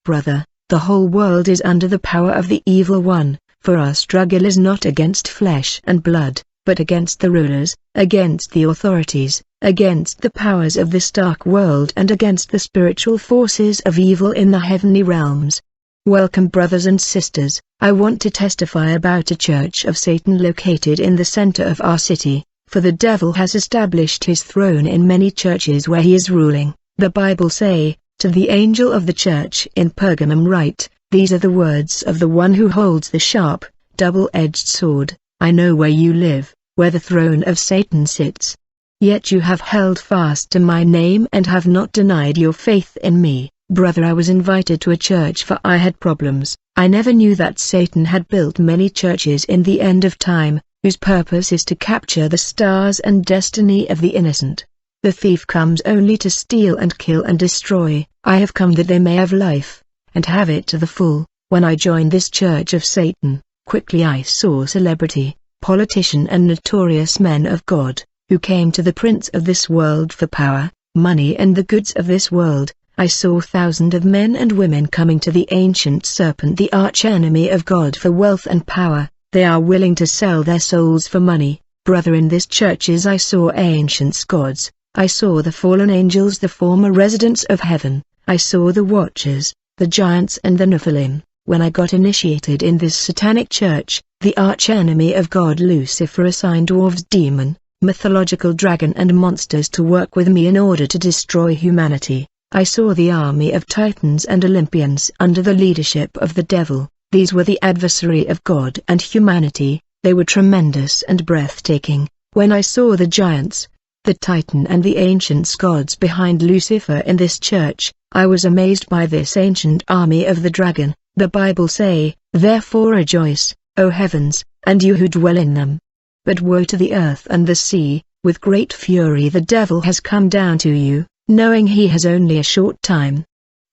Brother, the whole world is under the power of the evil one, for our struggle is not against flesh and blood, but against the rulers, against the authorities, against the powers of this dark world and against the spiritual forces of evil in the heavenly realms. Welcome brothers and sisters. I want to testify about a church of Satan located in the center of our city, for the devil has established his throne in many churches where he is ruling. The Bible say, "To the angel of the church in Pergamum write, these are the words of the one who holds the sharp, double-edged sword, I know where you live, where the throne of Satan sits. Yet you have held fast to my name and have not denied your faith in me." Brother, I was invited to a church for I had problems. I never knew that Satan had built many churches in the end of time, whose purpose is to capture the stars and destiny of the innocent. The thief comes only to steal and kill and destroy. I have come that they may have life, and have it to the full. When I joined this church of Satan, quickly I saw celebrity, politician and notorious men of God, who came to the prince of this world for power, money and the goods of this world. I saw thousands of men and women coming to the ancient serpent, the arch-enemy of God, for wealth and power. They are willing to sell their souls for money. Brother, in this churches I saw ancient gods. I saw the fallen angels, the former residents of heaven. I saw the watchers, the giants and the Nephilim. When I got initiated in this satanic church, the arch-enemy of God Lucifer assigned dwarves, demon, mythological dragon and monsters to work with me in order to destroy humanity. I saw the army of Titans and Olympians under the leadership of the devil. These were the adversary of God and humanity. They were tremendous and breathtaking. When I saw the giants, the Titan and the ancient gods behind Lucifer in this church, I was amazed by this ancient army of the dragon. The Bible say, "Therefore rejoice, O heavens, and you who dwell in them. But woe to the earth and the sea, with great fury the devil has come down to you, knowing he has only a short time."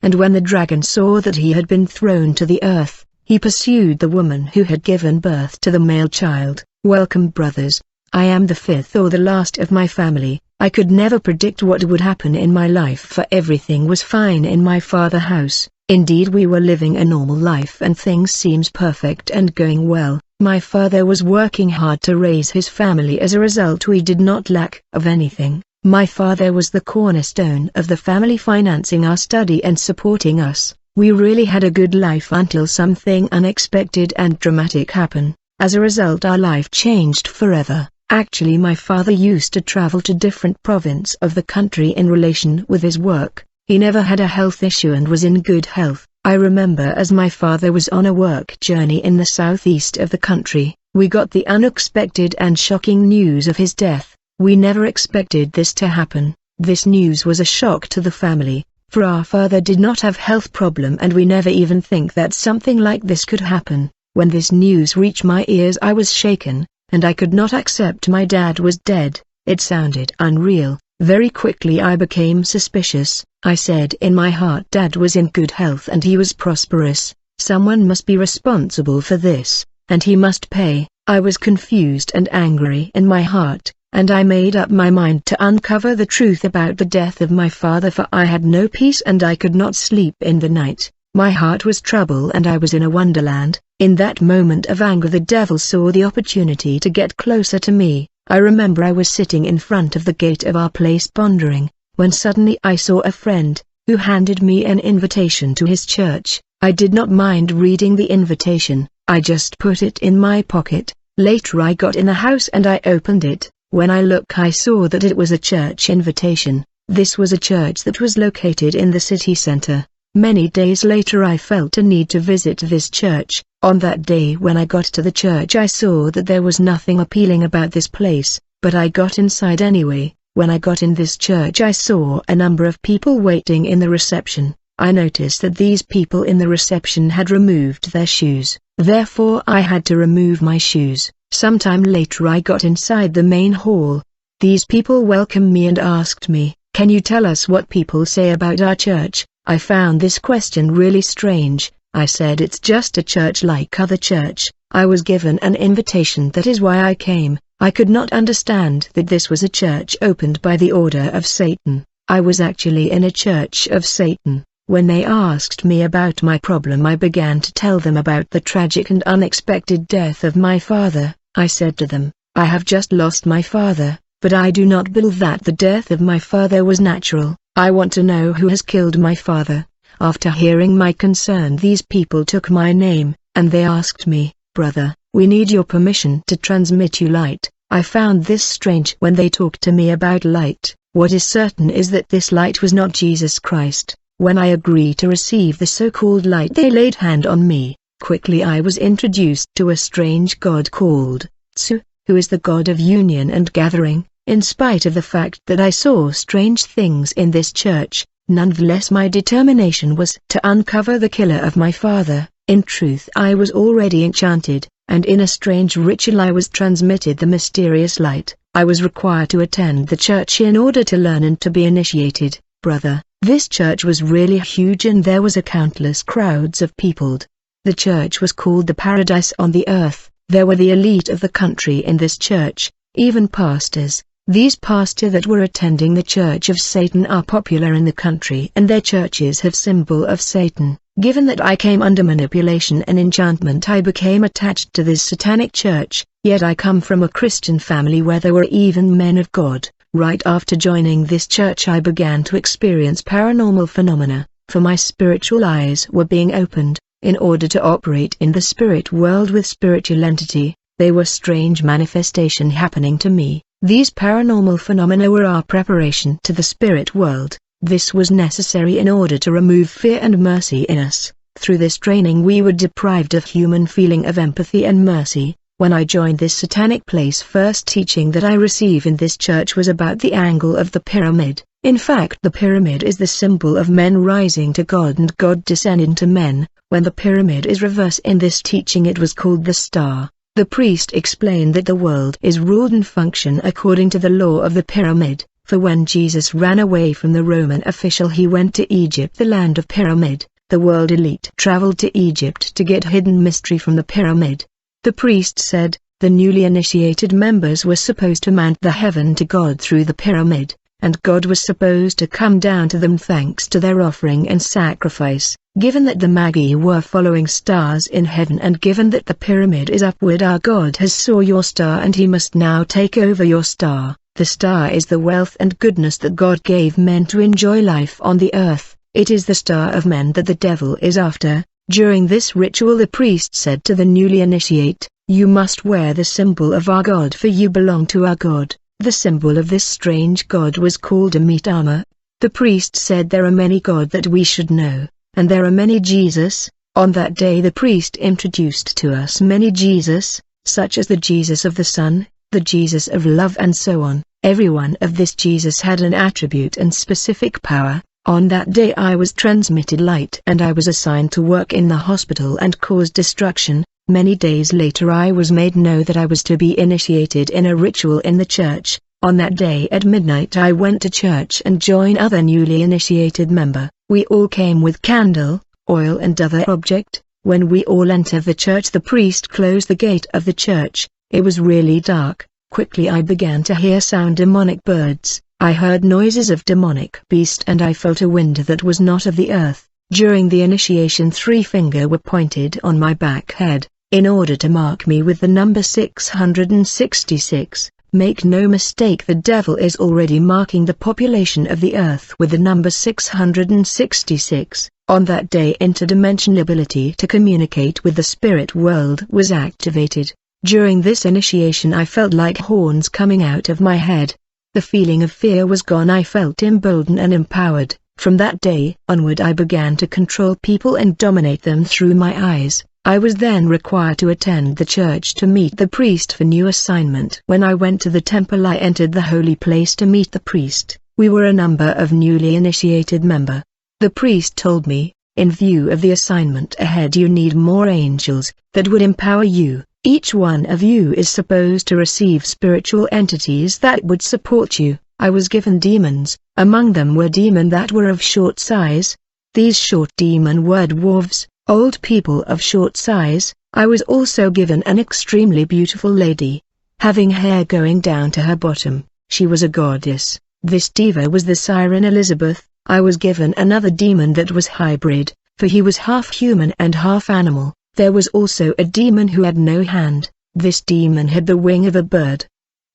And when the dragon saw that he had been thrown to the earth, he pursued the woman who had given birth to the male child. Welcome brothers. I am the fifth or the last of my family. I could never predict what would happen in my life, for everything was fine in my father's house. Indeed, we were living a normal life and things seems perfect and going well. My father was working hard to raise his family. As a result, we did not lack of anything. My father was the cornerstone of the family, financing our study and supporting us. We really had a good life until something unexpected and dramatic happened. As a result, our life changed forever. Actually, my father used to travel to different provinces of the country in relation with his work. He never had a health issue and was in good health. I remember as my father was on a work journey in the southeast of the country, we got the unexpected and shocking news of his death. We never expected this to happen. This news was a shock to the family, for our father did not have health problem and we never even think that something like this could happen. When this news reached my ears, I was shaken, and I could not accept my dad was dead. It sounded unreal. Very quickly I became suspicious. I said in my heart, Dad was in good health and he was prosperous. Someone must be responsible for this, and he must pay. I was confused and angry in my heart, and I made up my mind to uncover the truth about the death of my father, for I had no peace and I could not sleep in the night. My heart was troubled and I was in a wonderland. In that moment of anger, the devil saw the opportunity to get closer to me. I remember I was sitting in front of the gate of our place pondering, when suddenly I saw a friend, who handed me an invitation to his church. I did not mind reading the invitation, I just put it in my pocket. Later I got in the house and I opened it. When I looked, I saw that it was a church invitation. This was a church that was located in the city center. Many days later I felt a need to visit this church. On that day when I got to the church, I saw that there was nothing appealing about this place, but I got inside anyway. When I got in this church, I saw a number of people waiting in the reception. I noticed that these people in the reception had removed their shoes. Therefore I had to remove my shoes. Sometime later I got inside the main hall. These people welcomed me and asked me, "Can you tell us what people say about our church?" I found this question really strange. I said it's just a church like other church. I was given an invitation, that is why I came. I could not understand that this was a church opened by the order of Satan. I was actually in a church of Satan. When they asked me about my problem, I began to tell them about the tragic and unexpected death of my father. I said to them, I have just lost my father, but I do not believe that the death of my father was natural. I want to know who has killed my father. After hearing my concern, these people took my name, and they asked me, brother, we need your permission to transmit you light. I found this strange when they talked to me about light. What is certain is that this light was not Jesus Christ. When I agreed to receive the so-called light, they laid hand on me. Quickly I was introduced to a strange god called Tsu, who is the god of union and gathering. In spite of the fact that I saw strange things in this church, nonetheless my determination was to uncover the killer of my father. In truth, I was already enchanted, and in a strange ritual I was transmitted the mysterious light. I was required to attend the church in order to learn and to be initiated. Brother, this church was really huge and there was a countless crowds of people. The church was called the Paradise on the Earth. There were the elite of the country in this church, even pastors. These pastors that were attending the Church of Satan are popular in the country and their churches have symbol of Satan. Given that I came under manipulation and enchantment, I became attached to this satanic church, yet I come from a Christian family where there were even men of God. Right after joining this church I began to experience paranormal phenomena, for my spiritual eyes were being opened. In order to operate in the spirit world with spiritual entity, there were strange manifestation happening to me. These paranormal phenomena were our preparation to the spirit world. This was necessary in order to remove fear and mercy in us. Through this training we were deprived of human feeling of empathy and mercy. When I joined this satanic place, first teaching that I receive in this church was about the angle of the pyramid. In fact, the pyramid is the symbol of men rising to God and God descending to men. When the pyramid is reversed in this teaching, it was called the star. The priest explained that the world is ruled and function according to the law of the pyramid, for when Jesus ran away from the Roman official he went to Egypt, the land of pyramid. The world elite traveled to Egypt to get hidden mystery from the pyramid. The priest said, the newly initiated members were supposed to mount the heaven to God through the pyramid, and God was supposed to come down to them thanks to their offering and sacrifice. Given that the Magi were following stars in heaven and given that the pyramid is upward, our God has saw your star and he must now take over your star. The star is the wealth and goodness that God gave men to enjoy life on the earth. It is the star of men that the devil is after. During this ritual the priest said to the newly initiate, you must wear the symbol of our God, for you belong to our God. The symbol of this strange god was called Amitabha. The priest said there are many God that we should know, and there are many Jesus. On that day the priest introduced to us many Jesus, such as the Jesus of the Son, the Jesus of love and so on. Every one of this Jesus had an attribute and specific power. On that day I was transmitted light and I was assigned to work in the hospital and cause destruction. Many days later I was made know that I was to be initiated in a ritual in the church. On that day at midnight I went to church and joined other newly initiated member. We all came with candle, oil and other object. When we all entered the church the priest closed the gate of the church. It was really dark. Quickly I began to hear sound demonic birds. I heard noises of demonic beast and I felt a wind that was not of the earth. During the initiation 3 fingers were pointed on my back head, in order to mark me with the number 666. Make no mistake, the devil is already marking the population of the earth with the number 666. On that day interdimensional ability to communicate with the spirit world was activated. During this initiation I felt like horns coming out of my head. The feeling of fear was gone. I felt emboldened and empowered. From that day onward I began to control people and dominate them through my eyes. I was then required to attend the church to meet the priest for new assignment. When I went to the temple I entered the holy place to meet the priest. We were a number of newly initiated member. The priest told me, in view of the assignment ahead you need more angels, that would empower you. Each one of you is supposed to receive spiritual entities that would support you. I was given demons, among them were demons that were of short size. These short demon were dwarves, old people of short size. I was also given an extremely beautiful lady, having hair going down to her bottom. She was a goddess. This diva was the siren Elizabeth. I was given another demon that was hybrid, for he was half human and half animal. There was also a demon who had no hand. This demon had the wing of a bird.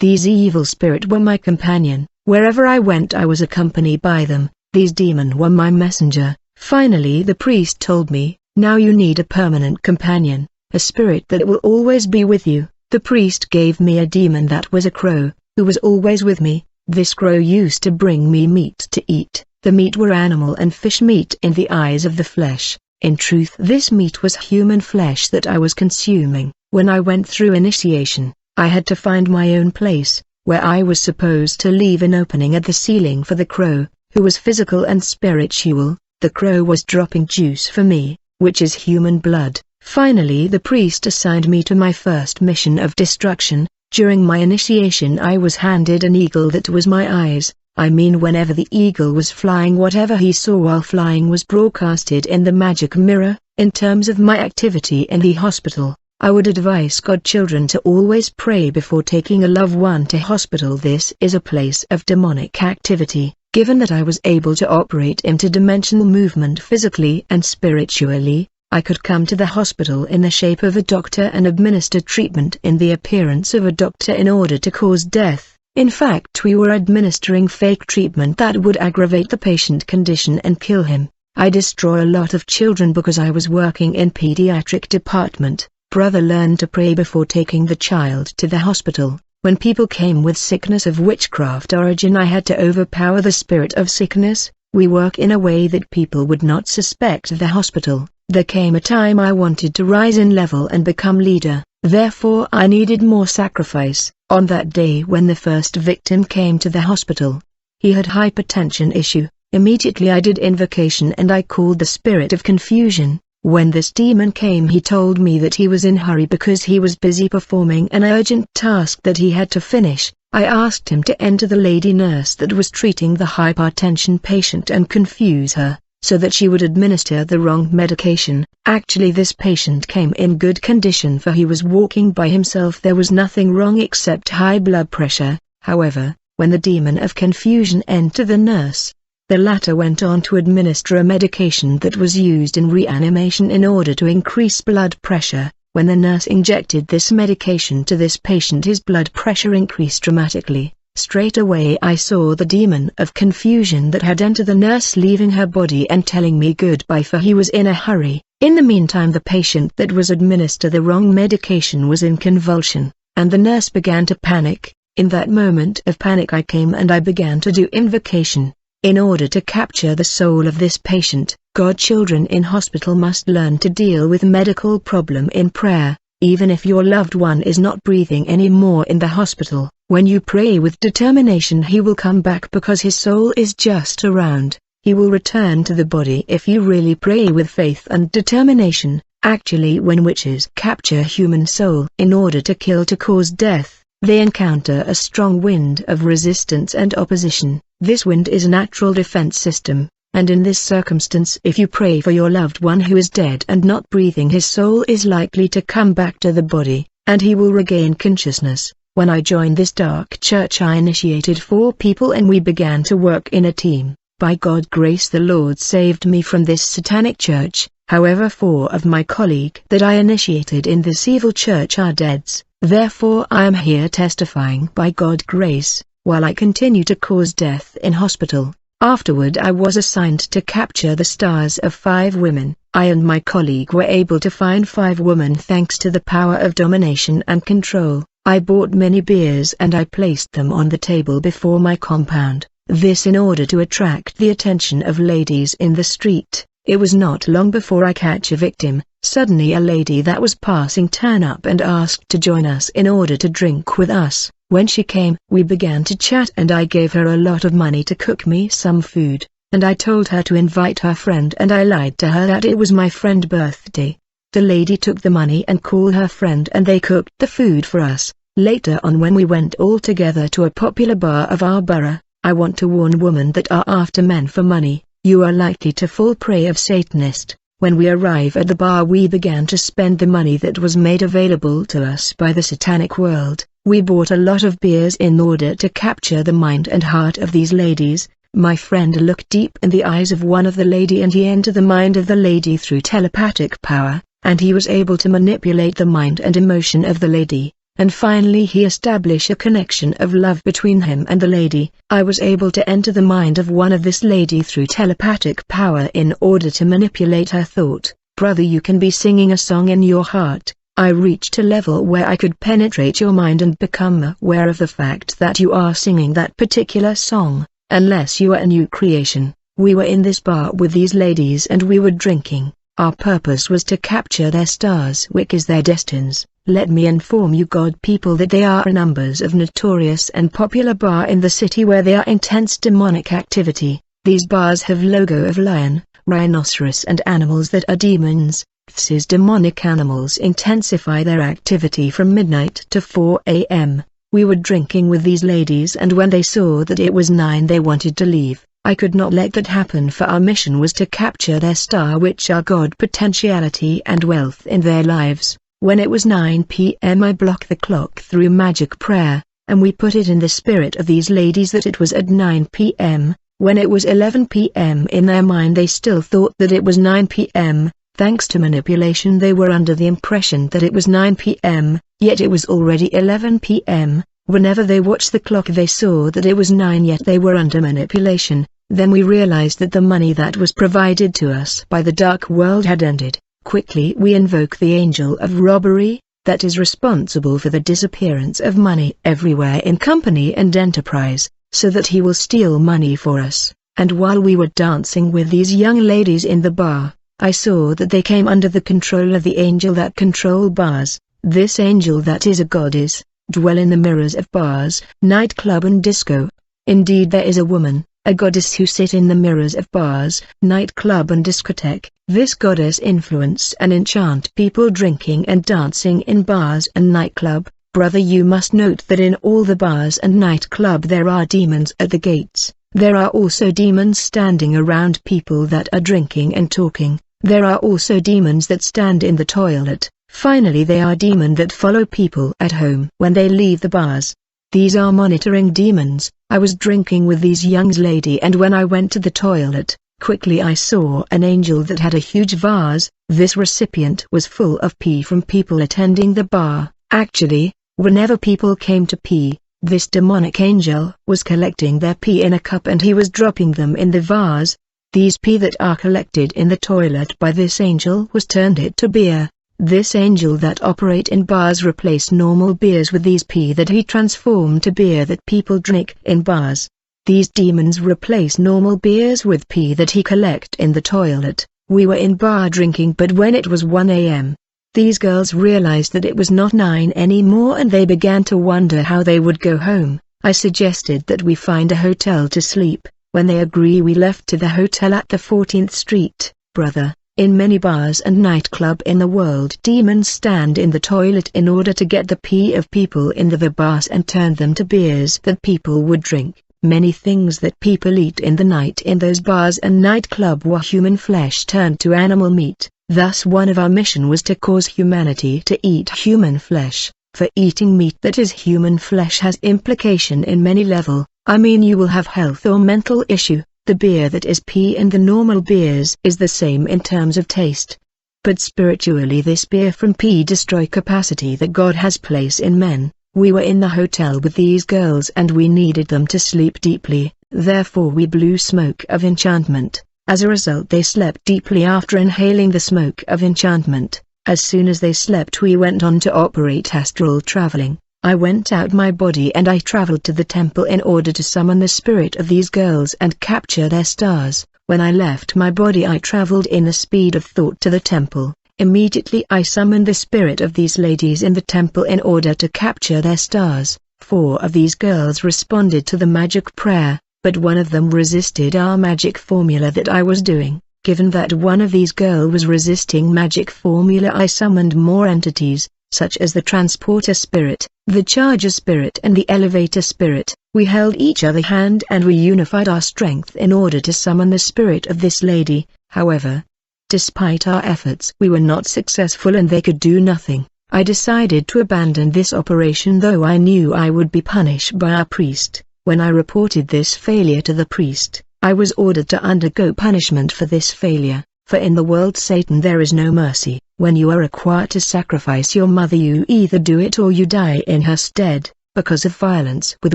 These evil spirits were my companion. Wherever I went I was accompanied by them. These demons were my messenger. Finally the priest told me, now you need a permanent companion, a spirit that will always be with you. The priest gave me a demon that was a crow, who was always with me. This crow used to bring me meat to eat. The meat were animal and fish meat in the eyes of the flesh. In truth this meat was human flesh that I was consuming. When I went through initiation, I had to find my own place, where I was supposed to leave an opening at the ceiling for the crow, who was physical and spiritual. The crow was dropping juice for me, which is human blood. Finally the priest assigned me to my first mission of destruction. During my initiation I was handed an eagle that was my eyes. I mean whenever the eagle was flying, whatever he saw while flying was broadcasted in the magic mirror. In terms of my activity in the hospital, I would advise godchildren to always pray before taking a loved one to hospital. This is a place of demonic activity. Given that I was able to operate interdimensional movement physically and spiritually, I could come to the hospital in the shape of a doctor and administer treatment in the appearance of a doctor in order to cause death. In fact, we were administering fake treatment that would aggravate the patient condition and kill him. I destroy a lot of children because I was working in pediatric department. Brother learned to pray before taking the child to the hospital. When people came with sickness of witchcraft origin, I had to overpower the spirit of sickness. We work in a way that people would not suspect the hospital. There came a time I wanted to rise in level and become leader, therefore I needed more sacrifice. On that day when the first victim came to the hospital, he had hypertension issue. Immediately I did invocation and I called the spirit of confusion. When this demon came, he told me that he was in hurry because he was busy performing an urgent task that he had to finish. I asked him to enter the lady nurse that was treating the hypertension patient and confuse her, so that she would administer the wrong medication. Actually this patient came in good condition, for he was walking by himself. There was nothing wrong except high blood pressure. However, when the demon of confusion entered the nurse, the latter went on to administer a medication that was used in reanimation in order to increase blood pressure. When the nurse injected this medication to this patient, his blood pressure increased dramatically. Straight away I saw the demon of confusion that had entered the nurse leaving her body and telling me goodbye, for he was in a hurry. In the meantime the patient that was administered the wrong medication was in convulsion, and the nurse began to panic. In that moment of panic I came and I began to do invocation. In order to capture the soul of this patient, godchildren in hospital must learn to deal with medical problem in prayer. Even if your loved one is not breathing anymore in the hospital, when you pray with determination he will come back, because his soul is just around. He will return to the body if you really pray with faith and determination. Actually, when witches capture human soul in order to kill, to cause death, they encounter a strong wind of resistance and opposition. This wind is a natural defense system, and in this circumstance if you pray for your loved one who is dead and not breathing, his soul is likely to come back to the body, and he will regain consciousness. When I joined this dark church I initiated 4 people and we began to work in a team. By God's grace the Lord saved me from this satanic church. However, 4 of my colleagues that I initiated in this evil church are deads. Therefore I am here testifying by God's grace, while I continue to cause death in hospital. Afterward I was assigned to capture the stars of 5 women. I and my colleague were able to find 5 women thanks to the power of domination and control. I bought many beers and I placed them on the table before my compound, this in order to attract the attention of ladies in the street. It was not long before I catch a victim. Suddenly a lady that was passing turned up and asked to join us in order to drink with us. When she came, we began to chat and I gave her a lot of money to cook me some food, and I told her to invite her friend, and I lied to her that it was my friend's birthday. The lady took the money and called her friend and they cooked the food for us. Later on, when we went all together to a popular bar of our borough, I want to warn women that are after men for money, you are likely to fall prey of Satanist. When we arrive at the bar we began to spend the money that was made available to us by the satanic world. We bought a lot of beers in order to capture the mind and heart of these ladies. My friend looked deep in the eyes of one of the lady and he entered the mind of the lady through telepathic power, and he was able to manipulate the mind and emotion of the lady, and finally he established a connection of love between him and the lady. I was able to enter the mind of one of this lady through telepathic power in order to manipulate her thought. Brother, you can be singing a song in your heart. I reached a level where I could penetrate your mind and become aware of the fact that you are singing that particular song. Unless you are a new creation. We were in this bar with these ladies and we were drinking. Our purpose was to capture their stars, which is their destinies. Let me inform you God people that they are numbers of notorious and popular bar in the city where there are intense demonic activity. These bars have logo of lion, rhinoceros and animals that are demons. These demonic animals intensify their activity from midnight to 4 a.m. We were drinking with these ladies and when they saw that it was 9 they wanted to leave. I could not let that happen for our mission was to capture their star which are God potentiality and wealth in their lives. When it was 9 p.m. I blocked the clock through magic prayer, and we put it in the spirit of these ladies that it was at 9 p.m. When it was 11 p.m. in their mind they still thought that it was 9 p.m. Thanks to manipulation they were under the impression that it was 9 p.m., yet it was already 11 p.m. Whenever they watched the clock they saw that it was 9 yet they were under manipulation. Then we realized that the money that was provided to us by the dark world had ended. Quickly we invoke the angel of robbery, that is responsible for the disappearance of money everywhere in company and enterprise, so that he will steal money for us. And while we were dancing with these young ladies in the bar, I saw that they came under the control of the angel that control bars. This angel that is a goddess, dwell in the mirrors of bars, nightclub and disco. Indeed there is a woman, a goddess who sit in the mirrors of bars, nightclub and discotheque. This goddess influence and enchant people drinking and dancing in bars and nightclub. Brother, you must note that in all the bars and nightclub there are demons at the gates. There are also demons standing around people that are drinking and talking. There are also demons that stand in the toilet. Finally there are demons that follow people at home when they leave the bars. These are monitoring demons. I was drinking with these young lady and when I went to the toilet, quickly I saw an angel that had a huge vase. This recipient was full of pee from people attending the bar. Actually, whenever people came to pee, this demonic angel was collecting their pee in a cup and he was dropping them in the vase. These pee that are collected in the toilet by this angel was turned it to beer. This angel that operate in bars replace normal beers with these pee that he transformed to beer that people drink in bars. These demons replace normal beers with pee that he collect in the toilet. We were in bar drinking but when it was 1 a.m. these girls realized that it was not 9 anymore and they began to wonder how they would go home. I suggested that we find a hotel to sleep. When they agree we left to the hotel at the 14th Street. Brother, in many bars and nightclub in the world demons stand in the toilet in order to get the pee of people in the bars and turn them to beers that people would drink. Many things that people eat in the night in those bars and nightclub were human flesh turned to animal meat. Thus one of our mission was to cause humanity to eat human flesh, for eating meat that is human flesh has implication in many level. I mean you will have health or mental issue. The beer that is pee and the normal beers is the same in terms of taste. But spiritually this beer from pee destroy capacity that God has placed in men. We were in the hotel with these girls and we needed them to sleep deeply, therefore we blew smoke of enchantment. As a result they slept deeply after inhaling the smoke of enchantment. As soon as they slept we went on to operate astral traveling. I went out my body and I traveled to the temple in order to summon the spirit of these girls and capture their stars. When I left my body I traveled in the speed of thought to the temple. Immediately I summoned the spirit of these ladies in the temple in order to capture their stars. 4 of these girls responded to the magic prayer, but one of them resisted our magic formula that I was doing. Given that one of these girls was resisting magic formula I summoned more entities, such as the transporter spirit, the charger spirit and the elevator spirit. We held each other's hand and we unified our strength in order to summon the spirit of this lady. However, despite our efforts we were not successful and they could do nothing. I decided to abandon this operation though I knew I would be punished by our priest. When I reported this failure to the priest, I was ordered to undergo punishment for this failure, for in the world Satan there is no mercy. When you are required to sacrifice your mother, you either do it or you die in her stead. Because of violence with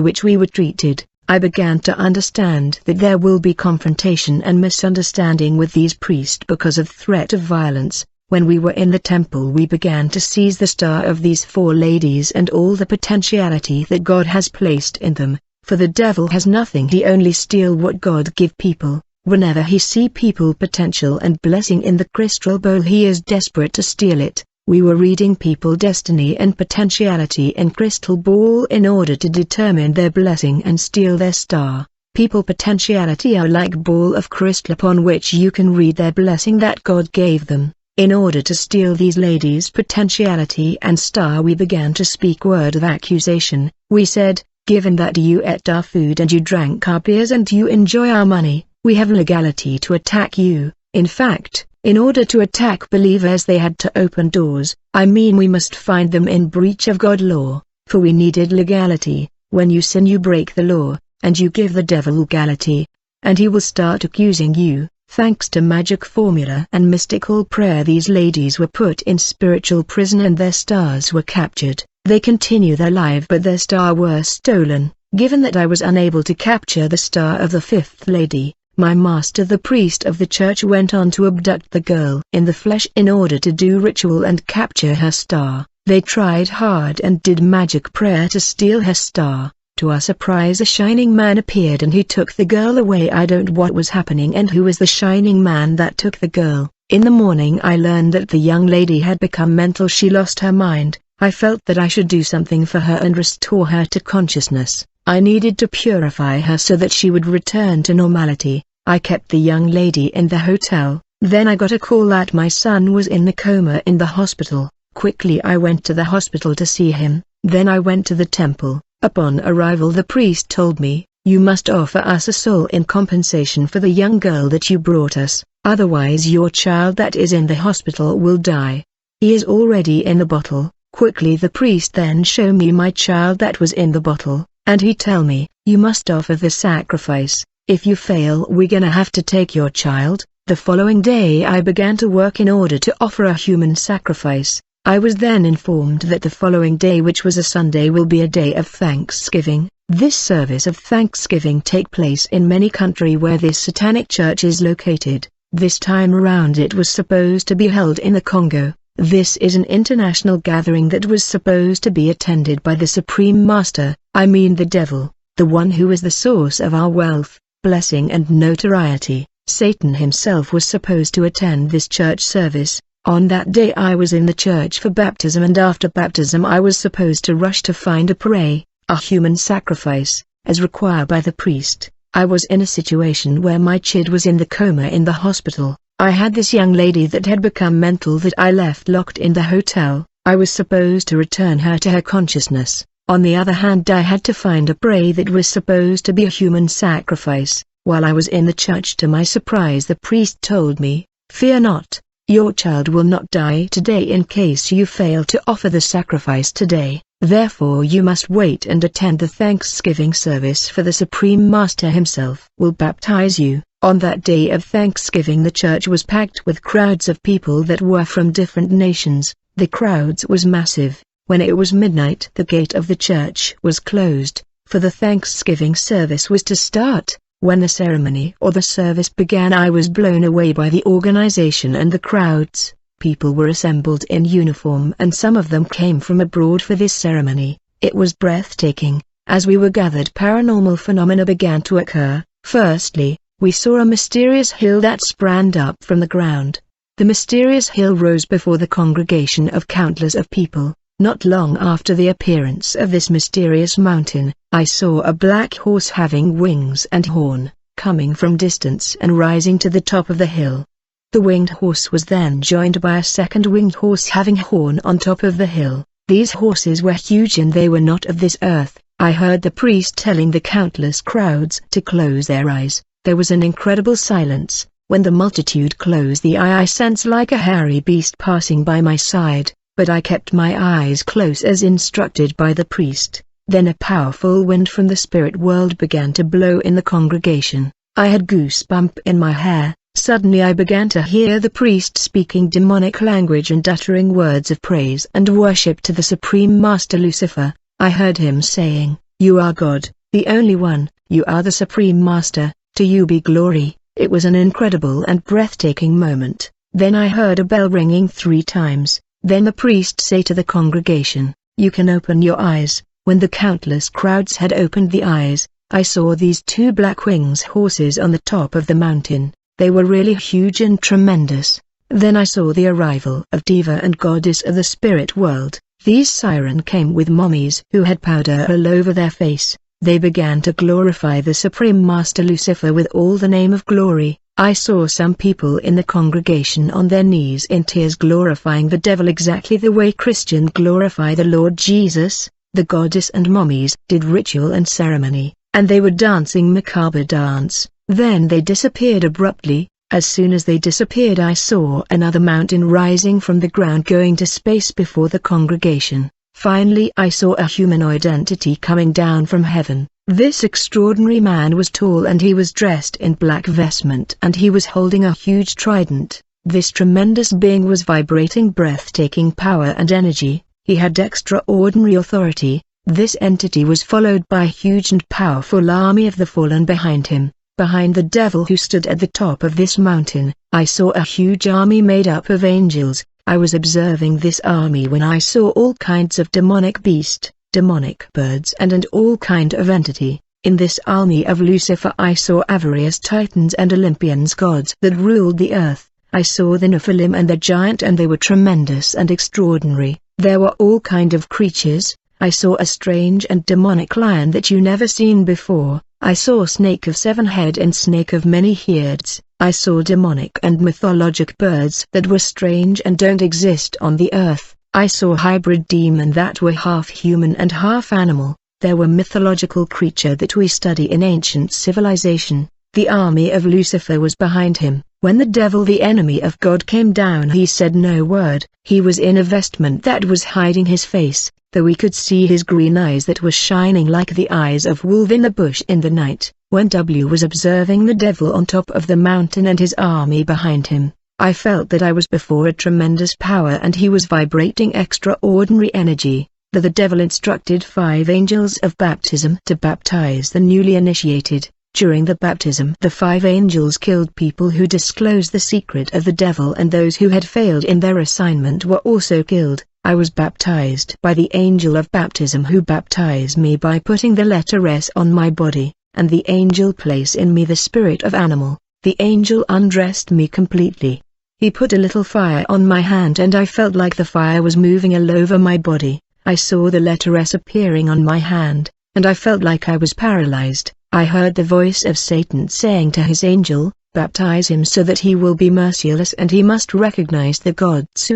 which we were treated, I began to understand that there will be confrontation and misunderstanding with these priests because of threat of violence. When we were in the temple, we began to seize the star of these four ladies and all the potentiality that God has placed in them, for the devil has nothing, he only steal what God give people. Whenever he see people potential and blessing in the crystal bowl, he is desperate to steal it. We were reading people destiny and potentiality in crystal ball in order to determine their blessing and steal their star. People potentiality are like ball of crystal upon which you can read their blessing that God gave them. In order to steal these ladies' potentiality and star, we began to speak word of accusation. We said, given that you ate our food and you drank our beers and you enjoy our money, we have legality to attack you. In fact, in order to attack believers they had to open doors. We must find them in breach of God law, for we needed legality. When you sin you break the law, and you give the devil legality, and he will start accusing you. Thanks to magic formula and mystical prayer, these ladies were put in spiritual prison and their stars were captured. They continue their life but their star were stolen. Given that I was unable to capture the star of the fifth lady, my master the priest of the church went on to abduct the girl in the flesh in order to do ritual and capture her star. They tried hard and did magic prayer to steal her star. To our surprise, a shining man appeared and he took the girl away. I don't know what was happening and who was the shining man that took the girl. In the morning I learned that the young lady had become mental. She lost her mind. I felt that I should do something for her and restore her to consciousness. I needed to purify her so that she would return to normality. I kept the young lady in the hotel. Then I got a call that my son was in a coma in the hospital. Quickly I went to the hospital to see him. Then I went to the temple. Upon arrival the priest told me, "You must offer us a soul in compensation for the young girl that you brought us, otherwise your child that is in the hospital will die. He is already in the bottle." Quickly the priest then showed me my child that was in the bottle, and he tell me, "You must offer the sacrifice. If you fail we're gonna have to take your child." The following day I began to work in order to offer a human sacrifice. I was then informed that the following day, which was a Sunday, will be a day of thanksgiving. This service of thanksgiving take place in many countries where this satanic church is located. This time around it was supposed to be held in the Congo. This is an international gathering that was supposed to be attended by the Supreme Master, the devil, the one who is the source of our wealth, blessing and notoriety. Satan himself was supposed to attend this church service. On that day I was in the church for baptism, and after baptism I was supposed to rush to find a prey, a human sacrifice, as required by the priest. I was in a situation where my child was in the coma in the hospital. I had this young lady that had become mental that I left locked in the hotel. I was supposed to return her to her consciousness. On the other hand, I had to find a prey that was supposed to be a human sacrifice. While I was in the church, to my surprise the priest told me, "Fear not. Your child will not die today in case you fail to offer the sacrifice today. Therefore you must wait and attend the Thanksgiving service, for the Supreme Master himself will baptize you." On that day of Thanksgiving the church was packed with crowds of people that were from different nations. The crowds was massive. When it was midnight the gate of the church was closed, for the Thanksgiving service was to start. When the ceremony or the service began I was blown away by the organization and the crowds. People were assembled in uniform and some of them came from abroad for this ceremony. It was breathtaking. As we were gathered, paranormal phenomena began to occur. Firstly, we saw a mysterious hill that sprang up from the ground. The mysterious hill rose before the congregation of countless of people. Not long after the appearance of this mysterious mountain, I saw a black horse having wings and horn, coming from distance and rising to the top of the hill. The winged horse was then joined by a second winged horse having horn on top of the hill. These horses were huge and they were not of this earth. I heard the priest telling the countless crowds to close their eyes. There was an incredible silence. When the multitude closed the eye I sensed like a hairy beast passing by my side, but I kept my eyes closed as instructed by the priest. Then a powerful wind from the spirit world began to blow in the congregation. I had goosebump in my hair. Suddenly I began to hear the priest speaking demonic language and uttering words of praise and worship to the Supreme Master Lucifer. I heard him saying, "You are God, the only one, you are the Supreme Master, to you be glory." It was an incredible and breathtaking moment. Then I heard a bell ringing 3 times. Then the priest say to the congregation, "You can open your eyes." When the countless crowds had opened the eyes, I saw these 2 black wings horses on the top of the mountain. They were really huge and tremendous. Then I saw the arrival of Diva and Goddess of the spirit world. These siren came with mummies who had powder all over their face. They began to glorify the Supreme Master Lucifer with all the name of glory. I saw some people in the congregation on their knees in tears glorifying the devil exactly the way Christians glorify the Lord Jesus. The goddess and mummies did ritual and ceremony, and they were dancing macabre dance. Then they disappeared abruptly. As soon as they disappeared I saw another mountain rising from the ground going to space before the congregation. Finally I saw a humanoid entity coming down from heaven. This extraordinary man was tall and he was dressed in black vestment and he was holding a huge trident. This tremendous being was vibrating breathtaking power and energy. He had extraordinary authority. This entity was followed by a huge and powerful army of the fallen behind him. Behind the devil who stood at the top of this mountain, I saw a huge army made up of angels. I was observing this army when I saw all kinds of demonic beast, demonic birds and all kind of entity. In this army of Lucifer I saw various titans and Olympians gods that ruled the earth. I saw the Nephilim and the giant and they were tremendous and extraordinary. There were all kind of creatures. I saw a strange and demonic lion that you never seen before. I saw snake of 7 head and snake of many heads. I saw demonic and mythologic birds that were strange and don't exist on the earth. I saw hybrid demon that were half human and half animal. There were mythological creature that we study in ancient civilization. The army of Lucifer was behind him. When the devil, the enemy of God, came down, he said no word. He was in a vestment that was hiding his face, though we could see his green eyes that were shining like the eyes of wolf in the bush in the night. When W was observing the devil on top of the mountain and his army behind him, I felt that I was before a tremendous power and he was vibrating extraordinary energy. The devil instructed 5 angels of baptism to baptize the newly initiated. During the baptism the 5 angels killed people who disclosed the secret of the devil, and those who had failed in their assignment were also killed. I was baptized by the angel of baptism who baptized me by putting the letter S on my body, and the angel placed in me the spirit of animal. The angel undressed me completely. He put a little fire on my hand and I felt like the fire was moving all over my body. I saw the letter S appearing on my hand, and I felt like I was paralyzed. I heard the voice of Satan saying to his angel, "Baptize him so that he will be merciless and he must recognize the gods."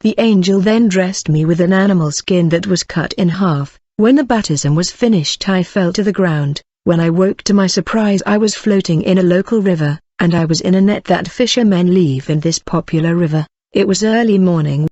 The angel then dressed me with an animal skin that was cut in half. When the baptism was finished I fell to the ground. When I woke to my surprise I was floating in a local river, and I was in a net that fishermen leave in this popular river. It was early morning.